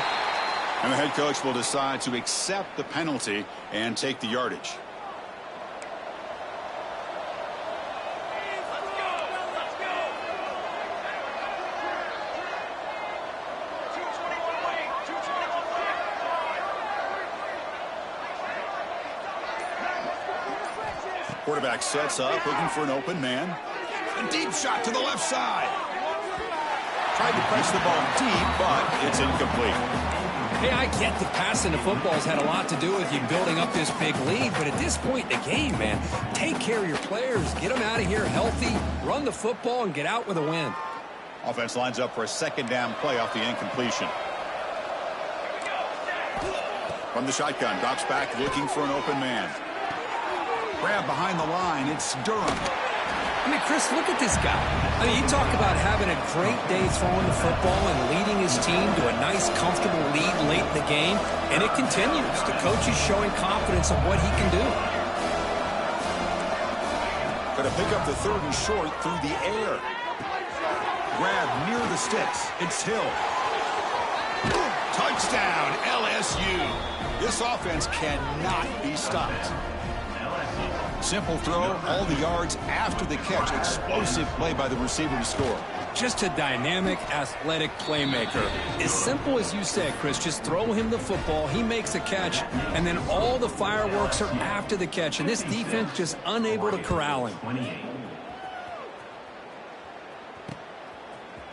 And the head coach will decide to accept the penalty and take the yardage. Quarterback sets up, looking for an open man. A deep shot to the left side. Tried to press the ball deep, but it's incomplete. Hey, I get the passing the football's had a lot to do with you building up this big lead, but at this point in the game, man, take care of your players. Get them out of here healthy, run the football, and get out with a win. Offense lines up for a 2nd down play off the incompletion. From the shotgun, drops back looking for an open man. Grab behind the line, it's Durham. I mean, Chris, look at this guy. I mean, you talk about having a great day throwing the football and leading his team to a nice, comfortable lead late in the game, and it continues. The coach is showing confidence of what he can do. Got to pick up the 3rd and short through the air. Grab near the sticks. It's Hill. Touchdown, LSU. This offense cannot be stopped. Simple throw, all the yards after the catch. Explosive play by the receiver to score. Just a dynamic, athletic playmaker. As simple as you said, Chris, just throw him the football, he makes a catch, and then all the fireworks are after the catch, and this defense just unable to corral him.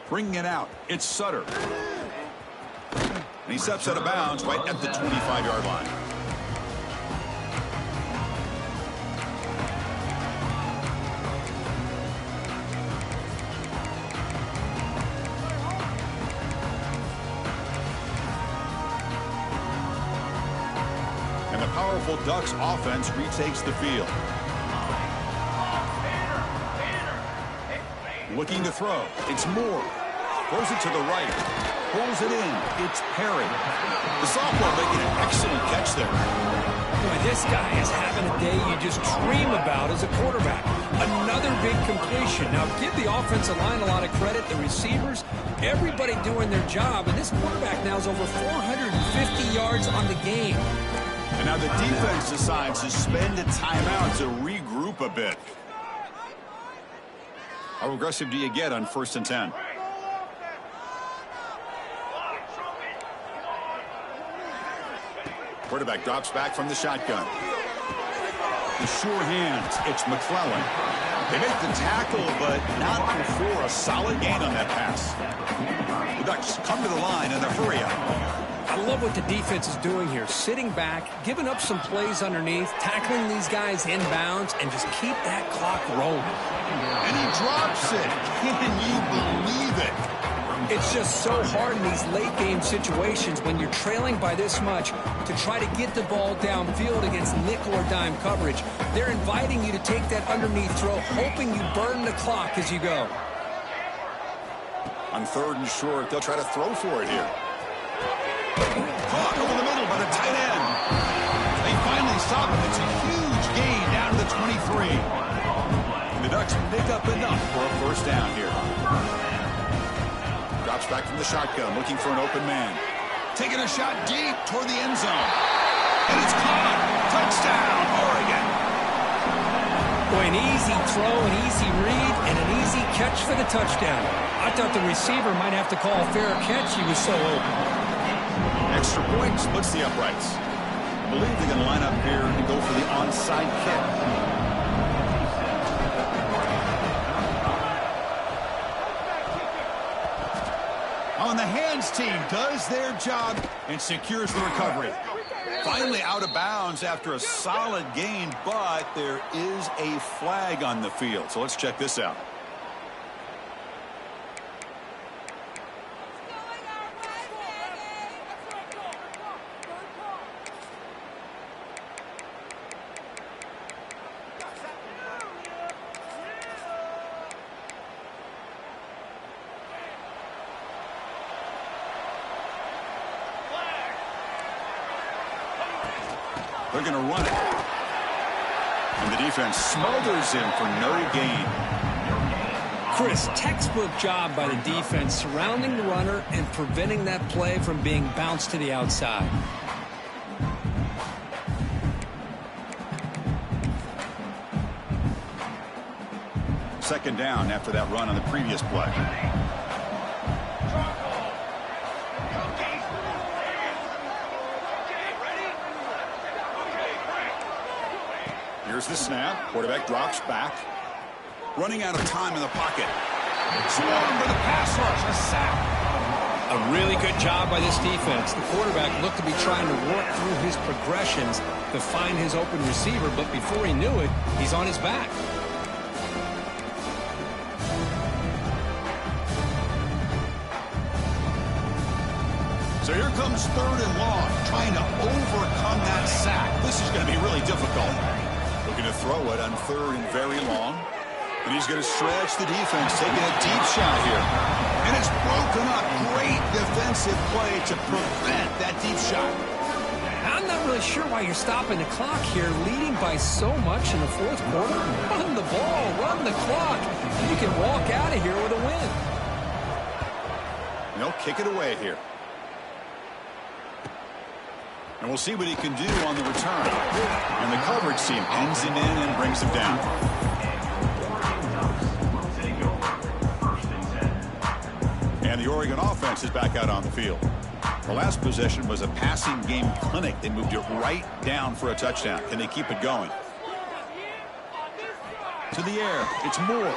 Bringing it out, it's Sutter. And he steps out of bounds right at the 25-yard line. And the powerful Ducks offense retakes the field. Looking to throw. It's Moore. Throws it to the right. Pulls it in. It's Perry. The sophomore making an excellent catch there. Boy, this guy is having a day you just dream about as a quarterback. Another big completion. Now, give the offensive line a lot of credit. The receivers, everybody doing their job. And this quarterback now is over 450 yards on the game. And now the defense decides to spend a timeout to regroup a bit. How aggressive do you get on 1st and 10? Quarterback drops back from the shotgun. The sure hands. It's McClellan. They make the tackle, but not before a solid gain on that pass. The Ducks come to the line in a hurry up. I love what the defense is doing here. Sitting back, giving up some plays underneath, tackling these guys inbounds, and just keep that clock rolling. And he drops it. Can you believe it? It's just so hard in these late-game situations when you're trailing by this much to try to get the ball downfield against nickel or dime coverage. They're inviting you to take that underneath throw, hoping you burn the clock as you go. On 3rd and short, they'll try to throw for it here. Caught over the middle by the tight end. They finally stop him. It's a huge gain down to the 23. And the Ducks pick up enough for a 1st down here. Drops back from the shotgun, looking for an open man. Taking a shot deep toward the end zone. And it's caught. Touchdown, Oregon. Boy, an easy throw, an easy read, and an easy catch for the touchdown. I thought the receiver might have to call a fair catch. He was so open. Extra point splits the uprights. I believe they're going to line up here and go for the onside kick. On the hands team does their job and secures the recovery. Finally out of bounds after a solid gain, but there is a flag on the field. So let's check this out. They're going to run it. And the defense smothers him for no gain. Chris, textbook job by the defense surrounding the runner and preventing that play from being bounced to the outside. Second down after that run on the previous play. Here's the snap. Quarterback drops back. Running out of time in the pocket. Swarmed by the pass rush. A sack. A really good job by this defense. The quarterback looked to be trying to work through his progressions to find his open receiver, but before he knew it, he's on his back. So here comes 3rd and long, trying to overcome that sack. This is going to be really difficult. Looking to throw it on 3rd and very long. And he's going to stretch the defense, taking a deep shot here. And it's broken up. Great defensive play to prevent that deep shot. I'm not really sure why you're stopping the clock here, leading by so much in the 4th quarter. Run the ball, run the clock, and you can walk out of here with a win. And they'll kick it away here. And we'll see what he can do on the return. And the coverage team pins him in and brings him down. And the Oregon offense is back out on the field. The last possession was a passing game clinic. They moved it right down for a touchdown. Can they keep it going? To the air. It's Moore.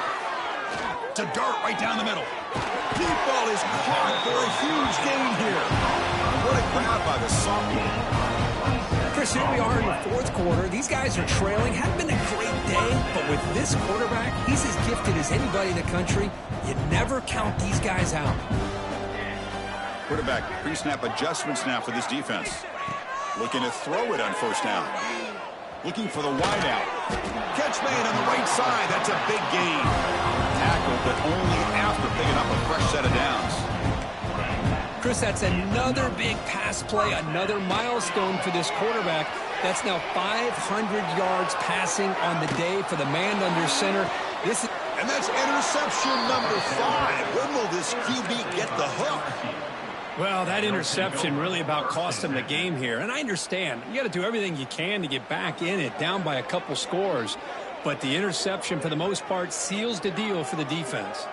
To dart right down the middle. Deep ball is caught for a huge gain here. What a grab by the sophomore. Chris, here we are in the fourth quarter. These guys are trailing. Hadn't been a great day, but with this quarterback, he's as gifted as anybody in the country. You never count these guys out. Quarterback pre-snap adjustments now for this defense. Looking to throw it on first down. Looking for the wide out. Catch made on the right side. That's a big gain. Tackle, but only after picking up a fresh set of downs. Chris, that's another big pass play, another milestone for this quarterback. That's now 500 yards passing on the day for the man under center. And that's interception number 5. When will this QB get the hook? Well, that interception really about cost him the game here. And I understand. You got to do everything you can to get back in it, down by a couple scores. But the interception, for the most part, seals the deal for the defense.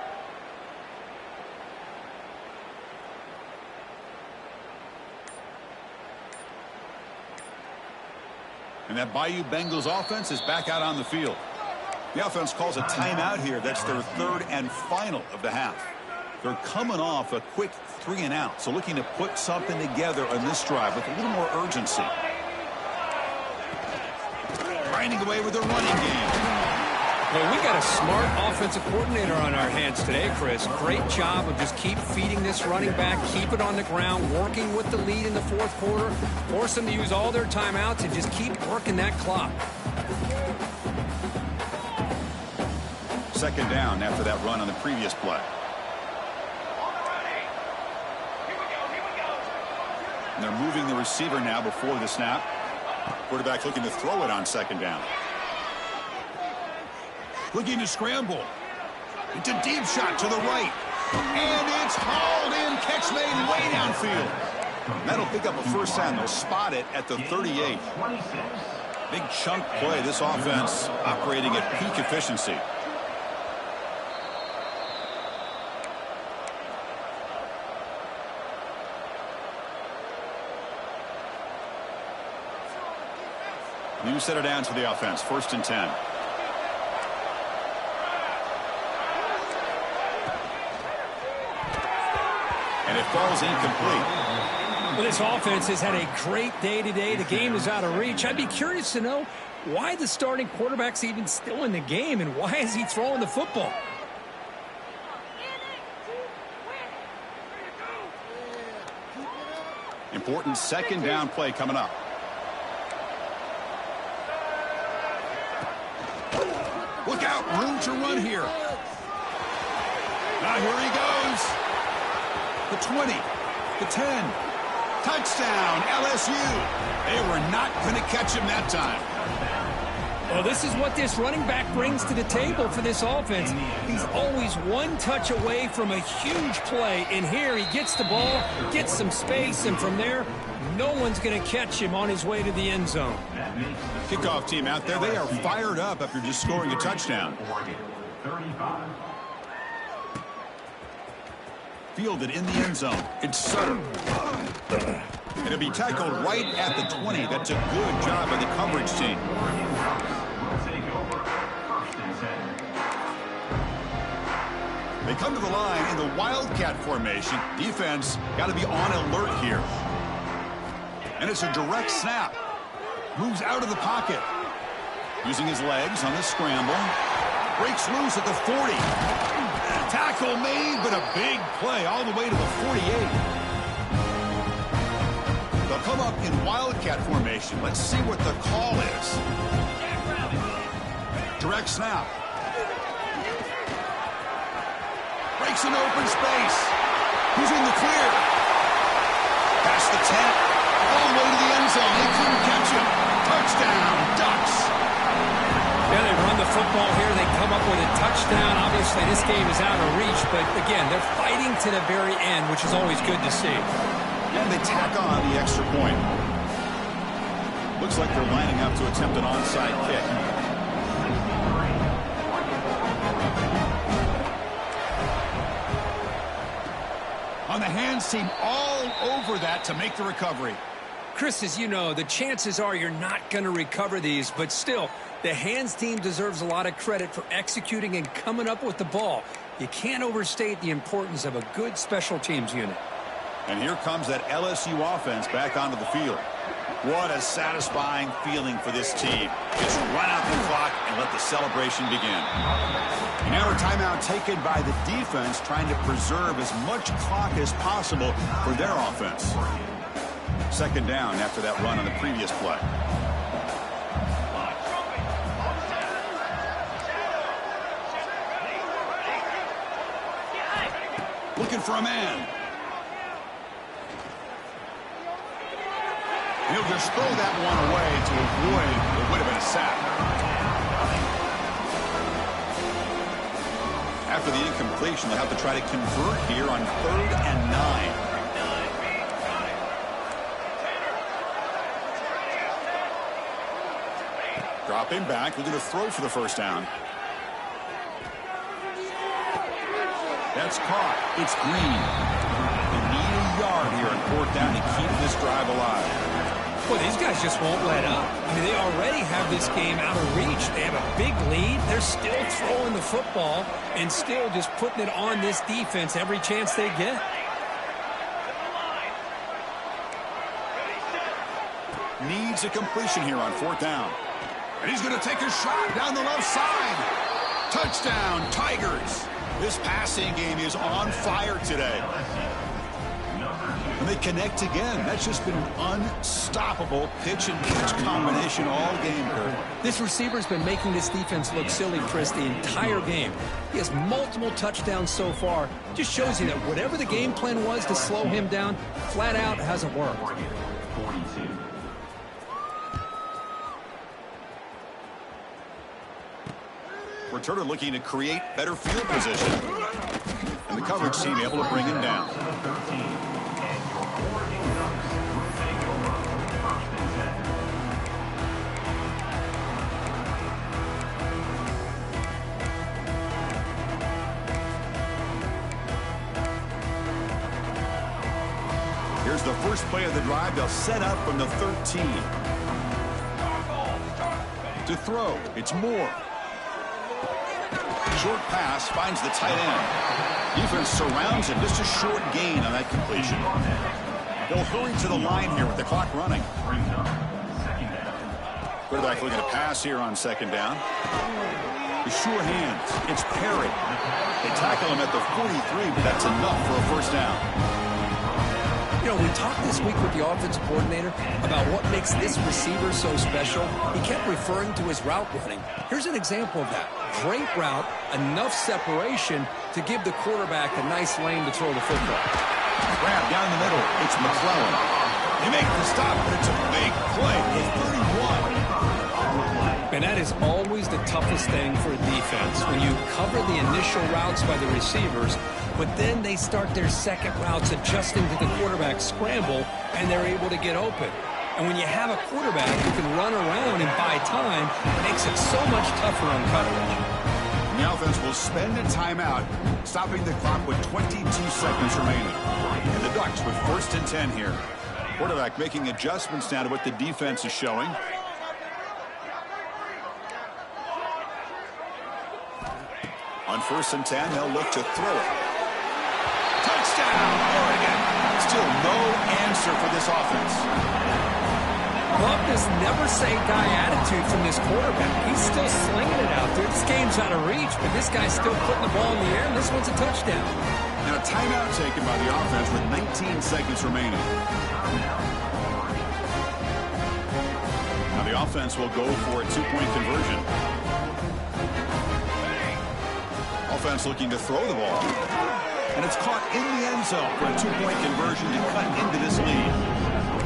And that Bayou Bengals offense is back out on the field. The offense calls a timeout here. That's their third and final of the half. They're coming off a quick 3-and-out, so looking to put something together on this drive with a little more urgency. Grinding away with their running game. Well, we got a smart offensive coordinator on our hands today, Chris. Great job of just keep feeding this running back, keep it on the ground, working with the lead in the fourth quarter, force them to use all their timeouts and just keep working that clock. Second down after that run on the previous play. And they're moving the receiver now before the snap. Quarterback looking to throw it on second down. Looking to scramble. It's a deep shot to the right. And it's hauled in. Catch made way downfield. That'll pick up a first down. They'll spot it at the 38. Big chunk play. This offense operating at peak efficiency. New set of downs for the offense. 1st and 10. And it falls incomplete. Well, this offense has had a great day today. The game is out of reach. I'd be curious to know why the starting quarterback's even still in the game and why is he throwing the football? Important second down play coming up. Look out, room to run here. Now here he goes. The 20, the 10. Touchdown, LSU. They were not going to catch him that time. Well, this is what this running back brings to the table for this offense. He's always one touch away from a huge play. And here he gets the ball, gets some space, and from there, no one's going to catch him on his way to the end zone. Kickoff team out there, they are fired up after just scoring a touchdown. Fielded in the end zone. It's Sutter. And it'll be tackled right at the 20. That's a good job by the coverage team. They come to the line in the Wildcat formation. Defense got to be on alert here. And it's a direct snap. Moves out of the pocket. Using his legs on the scramble. Breaks loose at the 40. Tackle made, but a big play all the way to the 48. They'll come up in Wildcat formation. Let's see what the call is. Direct snap. Breaks an open space. Who's in the clear? Past the 10. All the way to the end zone. They couldn't catch him. Touchdown, Ducks. Yeah, they run the football here. They come up with a touchdown. Obviously, this game is out of reach, but again, they're fighting to the very end, which is always good to see. And they tack on the extra point. Looks like they're lining up to attempt an onside kick. On the hands team all over that to make the recovery. Chris, as you know, the chances are you're not going to recover these, but still, the hands team deserves a lot of credit for executing and coming up with the ball. You can't overstate the importance of a good special teams unit. And here comes that LSU offense back onto the field. What a satisfying feeling for this team. Just run out the clock and let the celebration begin. And now a timeout taken by the defense, trying to preserve as much clock as possible for their offense. Second down after that run on the previous play. Looking for a man. He'll just throw that one away to avoid what would have been a sack. After the incompletion, they'll have to try to convert here on 3rd and 9. Dropping back, looking to throw for the first down. That's caught. It's Green. They need a yard here on 4th down to keep this drive alive. Well, these guys just won't let up. I mean, they already have this game out of reach. They have a big lead. They're still throwing the football and still just putting it on this defense every chance they get. Needs a completion here on 4th down. And he's going to take a shot down the left side. Touchdown, Tigers. This passing game is on fire today. And they connect again. That's just been an unstoppable pitch and catch combination all game, Kurt. This receiver's been making this defense look silly, Chris, the entire game. He has multiple touchdowns so far. Just shows you that whatever the game plan was to slow him down, flat out hasn't worked. Returner looking to create better field position. And the coverage team able to bring him down. Here's the first play of the drive. They'll set up from the 13. To throw, it's Moore. Short pass finds the tight end. Defense surrounds him. Just a short gain on that completion. They'll hurry to the line here with the clock running. Quarterback looking to pass here on 2nd down. The sure hands. It's Perry. They tackle him at the 43, but that's enough for a first down. You know, we talked this week with the offensive coordinator about what makes this receiver so special. He kept referring to his route running. Here's an example of that. Great route, enough separation to give the quarterback a nice lane to throw the football. Grab down the middle. It's McClellan. They make the stop, but it's a big play. It's 31. And that is always the toughest thing for a defense. When you cover the initial routes by the receivers, but then they start their second routes adjusting to the quarterback scramble, and they're able to get open. And when you have a quarterback who can run around and buy time, it makes it so much tougher on coverage. And the offense will spend a timeout, stopping the clock with 22 seconds remaining. And the Ducks with 1st and 10 here. Quarterback making adjustments now to what the defense is showing. On 1st and 10, they'll look to throw it. Touchdown, Oregon. Still no answer for this offense. Love this never-say-die attitude from this quarterback. He's still slinging it out there. This game's out of reach, but this guy's still putting the ball in the air, and this one's a touchdown. And a timeout taken by the offense with 19 seconds remaining. Now the offense will go for a 2-point conversion. Offense looking to throw the ball. And it's caught in the end zone for a 2-point conversion to cut into this lead.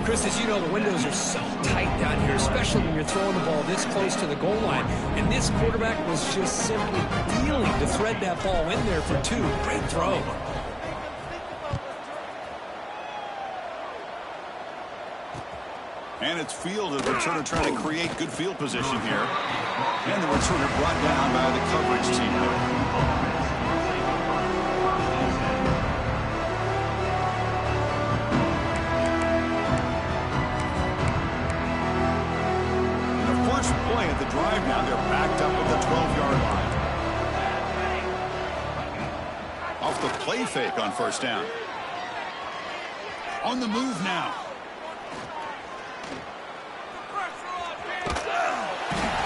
Chris, as you know, the windows are so tight down here, especially when you're throwing the ball this close to the goal line. And this quarterback was just simply dealing to thread that ball in there for 2. Great throw. And it's field of the returner trying to create good field position here. And the returner brought down by the coverage team. Play at the drive now. They're backed up at the 12-yard line. Off the play fake on 1st down. On the move now.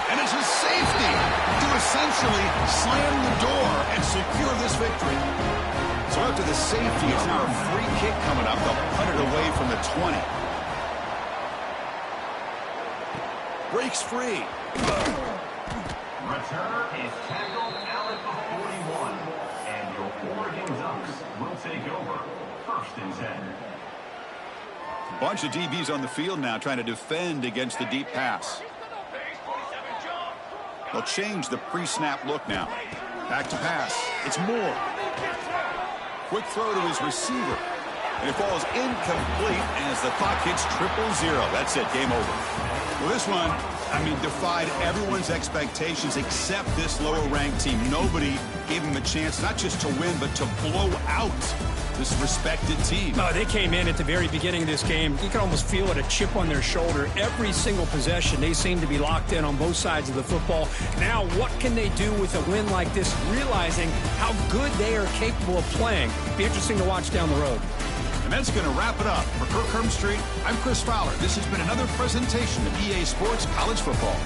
And it's a safety to essentially slam the door and secure this victory. So after the safety, it's now a free kick coming up. They'll punt it away from the 20. Breaks free. Returner is tackled out at the 41. And your Oregon Ducks will take over. 1st and 10. Bunch of DBs on the field now trying to defend against the deep pass. They'll change the pre-snap look now. Back to pass. It's Moore. Quick throw to his receiver. And it falls incomplete as the clock hits 0-0. That's it. Game over. Well, this one, defied everyone's expectations except this lower-ranked team. Nobody gave them a chance not just to win, but to blow out this respected team. No, they came in at the very beginning of this game. You can almost feel it, a chip on their shoulder. Every single possession, they seem to be locked in on both sides of the football. Now, what can they do with a win like this, realizing how good they are capable of playing? Be interesting to watch down the road. And that's going to wrap it up. For Kirk Hermstreet, I'm Chris Fowler. This has been another presentation of EA Sports College Football.